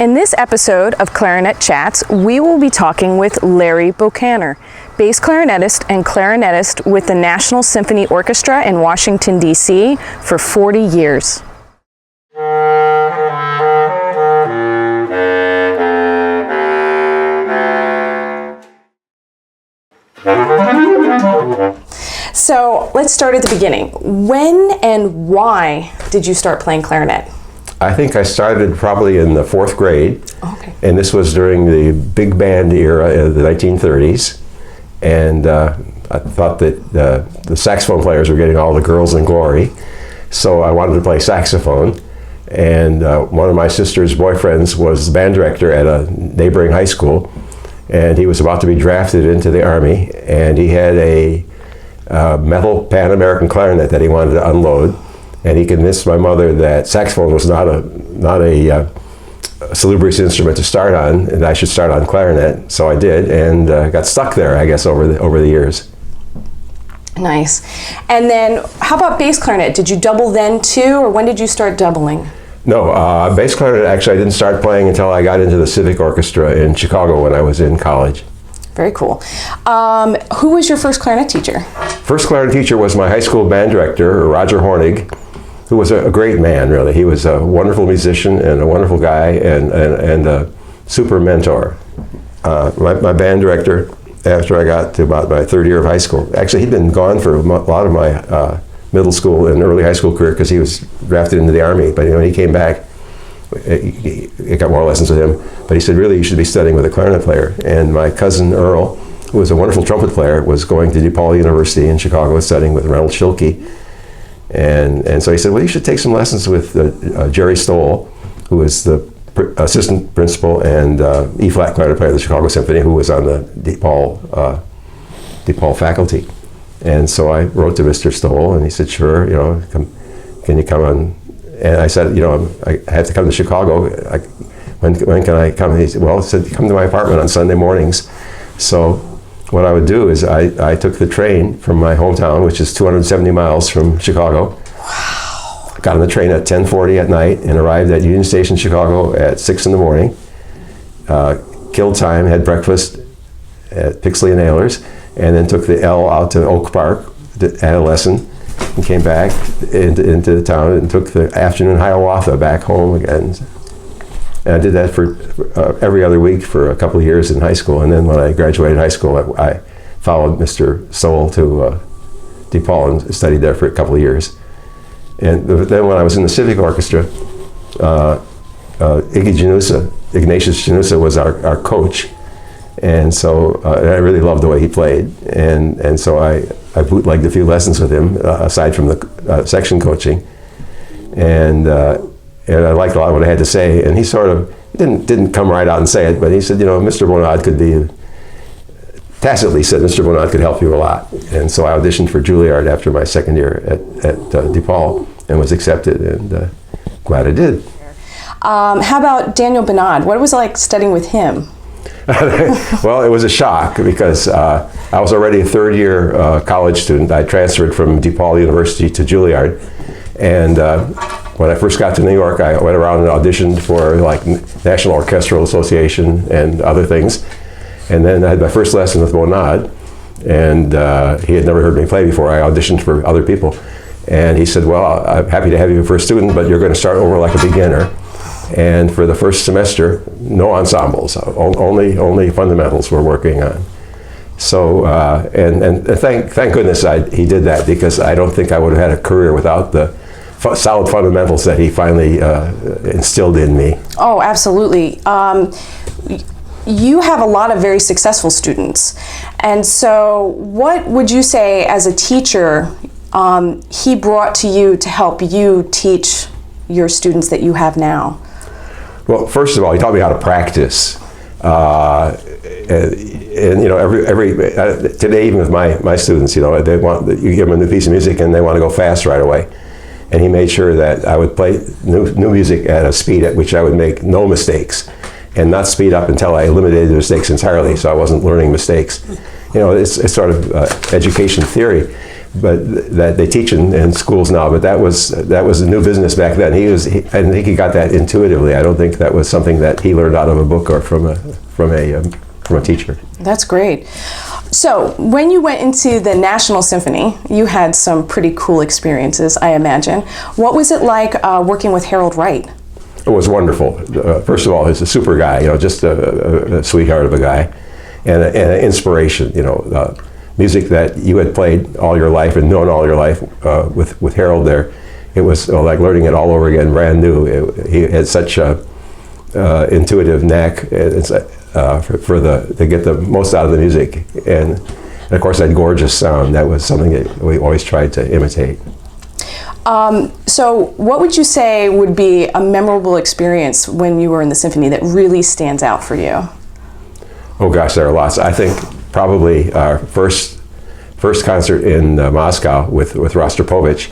In this episode of Clarinet Chats, we will be talking with Larry Bocaner, bass clarinetist and clarinetist with the National Symphony Orchestra in Washington, D.C. for 40 years. So let's start at the beginning. When and why did you start playing clarinet? I think I started probably in the 4th grade. Okay. And this was during the big band era of the 1930s. And I thought that the saxophone players were getting all the girls in glory. So I wanted to play saxophone. And one of my sister's boyfriends was the band director at a neighboring high school. And he was about to be drafted into the Army. And he had a metal Pan-American clarinet that he wanted to unload. And he convinced my mother that saxophone was not a salubrious instrument to start on, and I should start on clarinet. So I did, and got stuck there, I guess, over the years. Nice. And then, how about bass clarinet? Did you double then too, or when did you start doubling? No, bass clarinet, actually, I didn't start playing until I got into the Civic Orchestra in Chicago when I was in college. Very cool. Who was your first clarinet teacher? First clarinet teacher was my high school band director, Roger Hornig, who was a great man, really. He was a wonderful musician and a wonderful guy and a super mentor. My band director, after I got to about my 3rd year of high school, actually he'd been gone for a lot of my middle school and early high school career because he was drafted into the Army. But when he came back, he got more lessons with him. But he said, really, you should be studying with a clarinet player. And my cousin Earl, who was a wonderful trumpet player, was going to DePaul University in Chicago studying with Reynolds Schilke. And so he said, well, you should take some lessons with Jerry Stoll, who was the assistant principal and E-flat clarinet player of the Chicago Symphony, who was on the DePaul faculty. And so I wrote to Mr. Stoll, and he said, sure, can you come on? And I said, I have to come to Chicago. When can I come? And he said, come to my apartment on Sunday mornings. So what I would do is I took the train from my hometown, which is 270 miles from Chicago. Wow. Got on the train at 10:40 at night and arrived at Union Station, Chicago at 6 in the morning. Killed time, had breakfast at Pixley and Ayler's, and then took the L out to Oak Park, had a lesson, and came back into the town and took the afternoon Hiawatha back home again. And I did that for every other week for a couple of years in high school. And then when I graduated high school, I followed Mr. Stoll to DePaul and studied there for a couple of years. And then when I was in the Civic Orchestra, Ignatius Janusa was our coach. And so I really loved the way he played. And so I bootlegged a few lessons with him, aside from the section coaching. And I liked a lot of what I had to say, and he sort of didn't come right out and say it, but he said, Mr. Bonad could be, tacitly said Mr. Bonad could help you a lot. And so I auditioned for Juilliard after my 2nd year at DePaul and was accepted, and glad I did. How about Daniel Bonad? What was it like studying with him? Well, it was a shock because I was already a 3rd year college student. I transferred from DePaul University to Juilliard, and when I first got to New York, I went around and auditioned for National Orchestral Association and other things. And then I had my first lesson with Bonad, and he had never heard me play before. I auditioned for other people. And he said, well, I'm happy to have you for a student, but you're going to start over like a beginner. And for the first semester, no ensembles, only fundamentals we're working on. So, and thank goodness he did that, because I don't think I would have had a career without the solid fundamentals that he finally instilled in me. Oh, absolutely. You have a lot of very successful students. And so what would you say as a teacher he brought to you to help you teach your students that you have now? Well, first of all, he taught me how to practice. And today, even with my students, they want, you give them a new piece of music and they want to go fast right away. And he made sure that I would play new music at a speed at which I would make no mistakes, and not speed up until I eliminated the mistakes entirely, so I wasn't learning mistakes. It's sort of education theory. that they teach in schools now. But that was a new business back then. I think he got that intuitively. I don't think that was something that he learned out of a book or from a teacher. That's great. So when you went into the National Symphony, you had some pretty cool experiences, I imagine. What was it like working with Harold Wright? It was wonderful. First of all, he's a super guy, just a sweetheart of a guy, and an inspiration. Music that you had played all your life and known all your life with Harold there. It was like learning it all over again, brand new. He had such a intuitive knack to get the most out of the music, and of course that gorgeous sound. That was something that we always tried to imitate. So what would you say would be a memorable experience when you were in the symphony that really stands out for you? Oh gosh, there are lots. I think probably our first concert in Moscow with Rostropovich,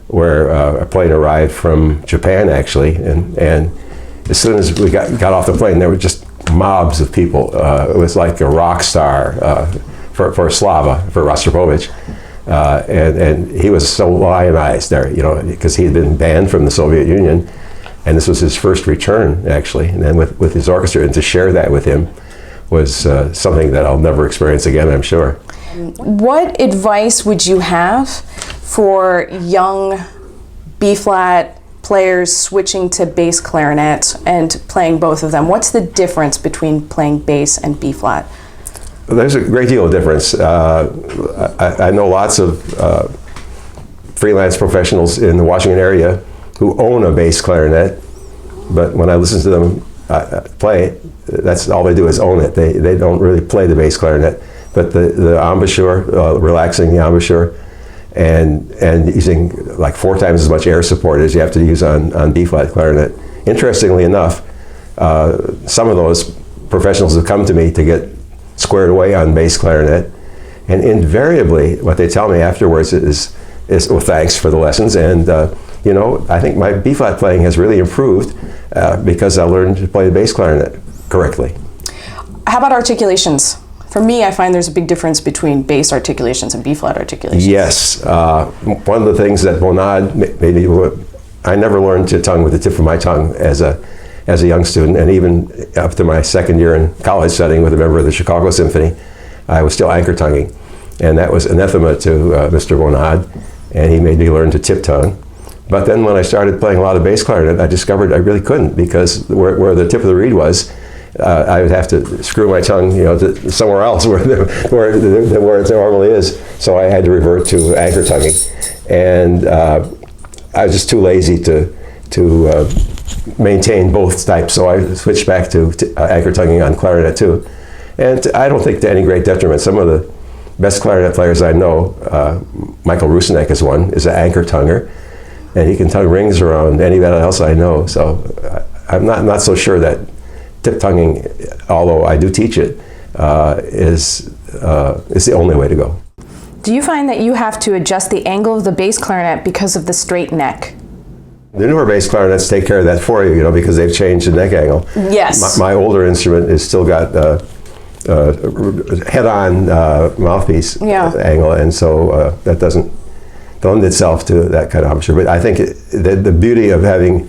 where a plane arrived from Japan actually, and as soon as we got off the plane, there were just mobs of people. It was like a rock star for Slava, for Rostropovich. And he was so lionized there, because he had been banned from the Soviet Union, and this was his first return, actually. And then with his orchestra, and to share that with him was something that I'll never experience again, I'm sure. What advice would you have for young B-flat players switching to bass clarinet and playing both of them? What's the difference between playing bass and B-flat? There's a great deal of difference. I know lots of freelance professionals in the Washington area who own a bass clarinet, but when I listen to them play, that's all they do is own it. They don't really play the bass clarinet, but the embouchure, relaxing the embouchure, and using like 4 times as much air support as you have to use on B-flat clarinet. Interestingly enough, some of those professionals have come to me to get squared away on bass clarinet, and invariably what they tell me afterwards is well, thanks for the lessons, and I think my B-flat playing has really improved because I learned to play the bass clarinet correctly. How about articulations? For me, I find there's a big difference between bass articulations and B-flat articulations. Yes, one of the things that Bonad made me, I never learned to tongue with the tip of my tongue as a young student, and even up to my second year in college studying with a member of the Chicago Symphony, I was still anchor tonguing. And that was anathema to Mr. Bonad, and he made me learn to tip tongue. But then when I started playing a lot of bass clarinet, I discovered I really couldn't, because where the tip of the reed was, I would have to screw my tongue, to somewhere else where it normally is. So I had to revert to anchor tonguing. And I was just too lazy to maintain both types, so I switched back to anchor tonguing on clarinet too. And I don't think to any great detriment. Some of the best clarinet players I know, Michael Rusinek is one, is an anchor tonger, and he can tongue rings around anybody else I know. So I'm not so sure that tip tonguing, although I do teach it, is the only way to go. Do you find that you have to adjust the angle of the bass clarinet because of the straight neck? The newer bass clarinets take care of that for you, because they've changed the neck angle. Yes. My older instrument has still got head-on mouthpiece angle, and so that doesn't lend itself to that kind of embouchure. But I think the beauty of having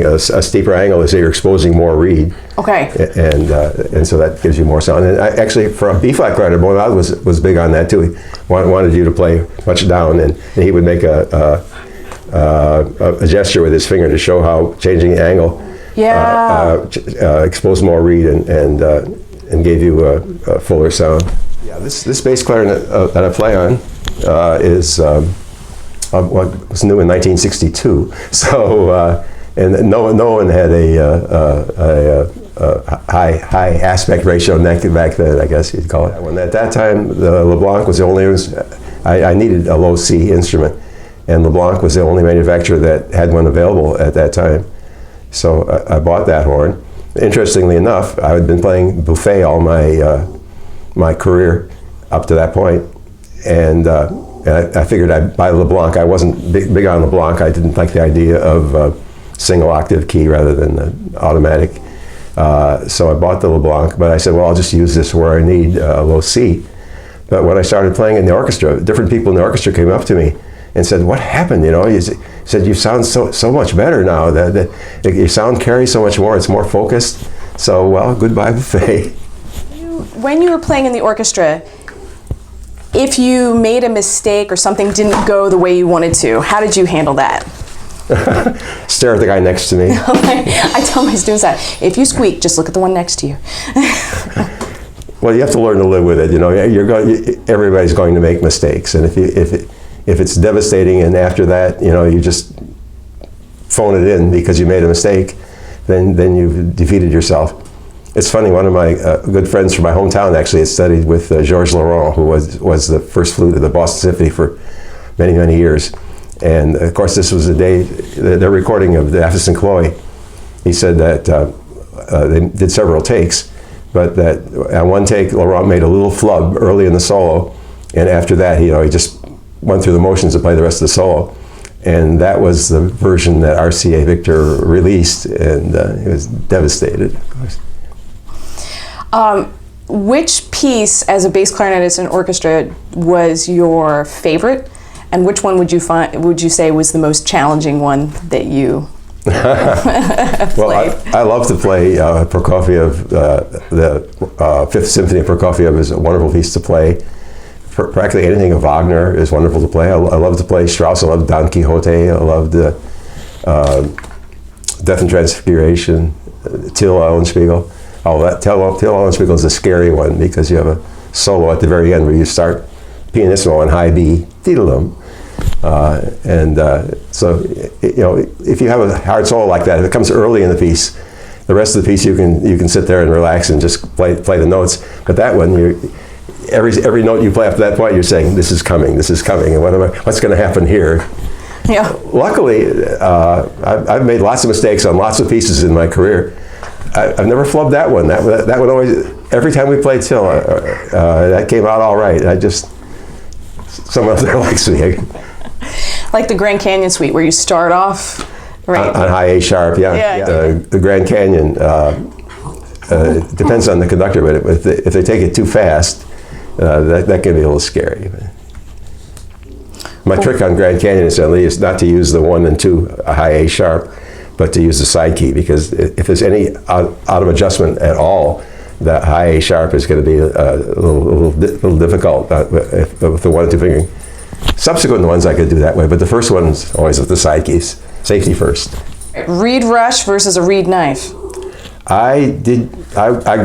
a steeper angle is that you're exposing more reed. Okay. And so that gives you more sound. And actually, for a B-flat clarinet, Bonad was big on that too. He wanted you to play much down, and he would make a gesture with his finger to show how changing the angle exposed more reed and gave you a fuller sound. Yeah, this bass clarinet that I play on is what was new in 1962. So and no one had a high aspect ratio neck back then, I guess you'd call it. When at that time the LeBlanc was the only I needed a low C instrument. And LeBlanc was the only manufacturer that had one available at that time. So I bought that horn. Interestingly enough, I had been playing buffet all my career up to that point. And I figured I'd buy LeBlanc. I wasn't big on LeBlanc. I didn't like the idea of single octave key rather than the automatic. So I bought the LeBlanc, but I said, well, I'll just use this where I need low C. But when I started playing in the orchestra, different people in the orchestra came up to me and said, "What happened? You know?" He said, "You sound so much better now. That your sound carries so much more. It's more focused." So, well, goodbye buffet. When you were playing in the orchestra, if you made a mistake or something didn't go the way you wanted to, how did you handle that? Stare at the guy next to me. I tell my students that if you squeak, just look at the one next to you. Well, you have to learn to live with it. You know, everybody's going to make mistakes, and if it's devastating, and after that, you know, you just phone it in because you made a mistake, then you've defeated yourself. It's funny. One of my good friends from my hometown actually had studied with Georges Laurent, who was the first flute of the Boston Symphony for many years. And of course, this was the day, their recording of the Aphes and Chloe. He said that they did several takes, but that on one take, Laurent made a little flub early in the solo, and after that, he just went through the motions to play the rest of the solo. And that was the version that RCA Victor released, and he was devastated, of course. Which piece, as a bass clarinetist in orchestra, was your favorite? And which one would you say was the most challenging one that you Well, I love to play Prokofiev. The Fifth Symphony of Prokofiev is a wonderful piece to play. Practically anything of Wagner is wonderful to play. I love to play Strauss. I love Don Quixote. I love the Death and Transfiguration, Till Eulenspiegel. All that. Till Eulenspiegel is a scary one because you have a solo at the very end where you start pianissimo on high B, diddle-dum. So, if you have a hard solo like that, if it comes early in the piece, the rest of the piece you can sit there and relax and just play the notes. But that one, every note you play up to that point, you're saying, "This is coming, and what's going to happen here?" Yeah. Luckily, I've made lots of mistakes on lots of pieces in my career. I've never flubbed that one. That one always, every time we played Till, that came out all right. Someone else there likes me. Like the Grand Canyon Suite, where you start off right on high A sharp, yeah. The Grand Canyon depends on the conductor, but if they take it too fast, that can be a little scary. My trick on Grand Canyon is not to use the 1 and 2 high A sharp, but to use the side key, because if there's any out of adjustment at all, that high A sharp is going to be a little difficult with the 1 and 2 fingering. Subsequent ones I could do that way, but the first one's always with the side keys. Safety first. Reed rush versus a reed knife. I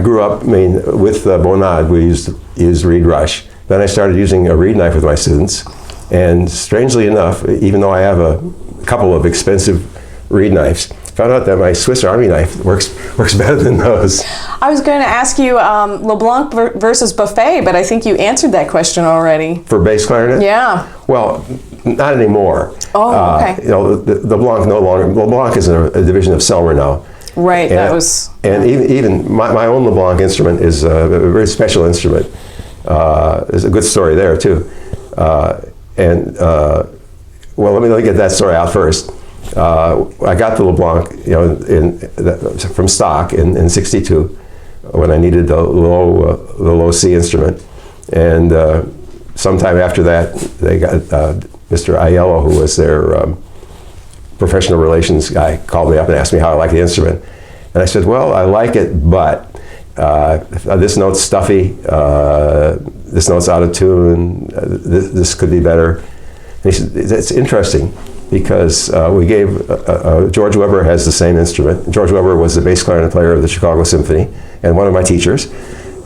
grew up, with Bonad, we used reed rush. Then I started using a reed knife with my students, and strangely enough, even though I have a couple of expensive reed knives, found out that my Swiss Army knife works better than those. I was going to ask you LeBlanc versus Buffet, but I think you answered that question already. For bass clarinet? Yeah. Well, not anymore. Oh, okay. The LeBlanc no longer. LeBlanc is a division of Selmer now. Right. And even my own LeBlanc instrument is a very special instrument. There's a good story there too. Well, let me get that story out first. I got the LeBlanc, from stock in '62 when I needed the low C instrument, and sometime after that they got Mr. Aiello, who was their professional relations guy, called me up and asked me how I liked the instrument, and I said, "Well, I like it, but this note's stuffy, this note's out of tune, this could be better." And he said, "It's interesting." Because we gave, George Weber has the same instrument. George Weber was the bass clarinet player of the Chicago Symphony and one of my teachers,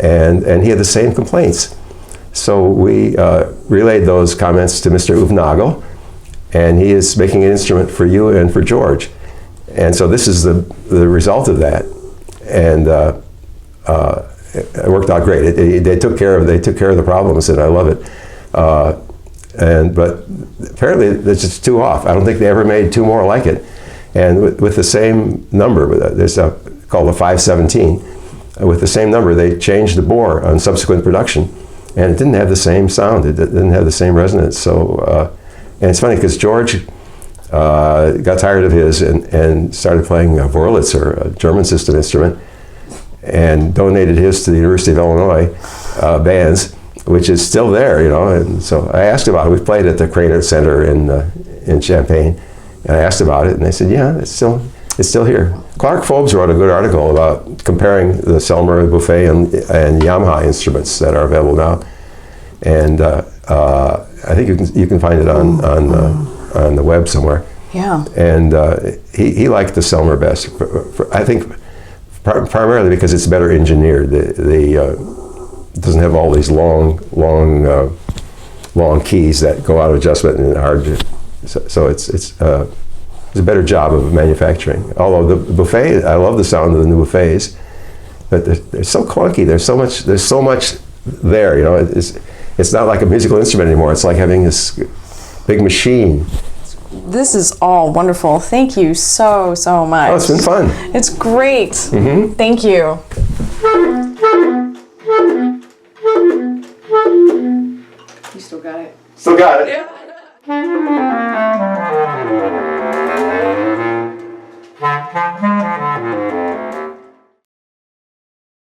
and he had the same complaints. So we relayed those comments to Mr. Uvnagel, and he is making an instrument for you and for George. And so this is the result of that. And it worked out great. They took care of the problems, and I love it. But apparently it's just 2 off. I don't think they ever made 2 more like it. And with the same number, there's called a 517. With the same number, they changed the bore on subsequent production, and it didn't have the same sound. It didn't have the same resonance. So, and it's funny because George got tired of his and started playing a Wurlitzer, a German system instrument, and donated his to the University of Illinois bands. which is still there, you know. And so I asked about it. We played at the Clarinet Center in Champaign, and I asked about it, and they said, yeah, it's still here. Clark Forbes wrote a good article about comparing the Selmer, Buffet, and Yamaha instruments that are available now, and I think you can find it on the web somewhere. Yeah. And he liked the Selmer best. I think primarily because it's better engineered. It doesn't have all these long keys that go out of adjustment and hard to. So it's a better job of manufacturing. Although the Buffet, I love the sound of the new Buffets, but they're so clunky. There's so much there. You know, it's not like a musical instrument anymore. It's like having this big machine. This is all wonderful. Thank you so much. Oh, it's been fun. It's great. Mm-hmm. Thank you. You still got it. Still got it. Yeah.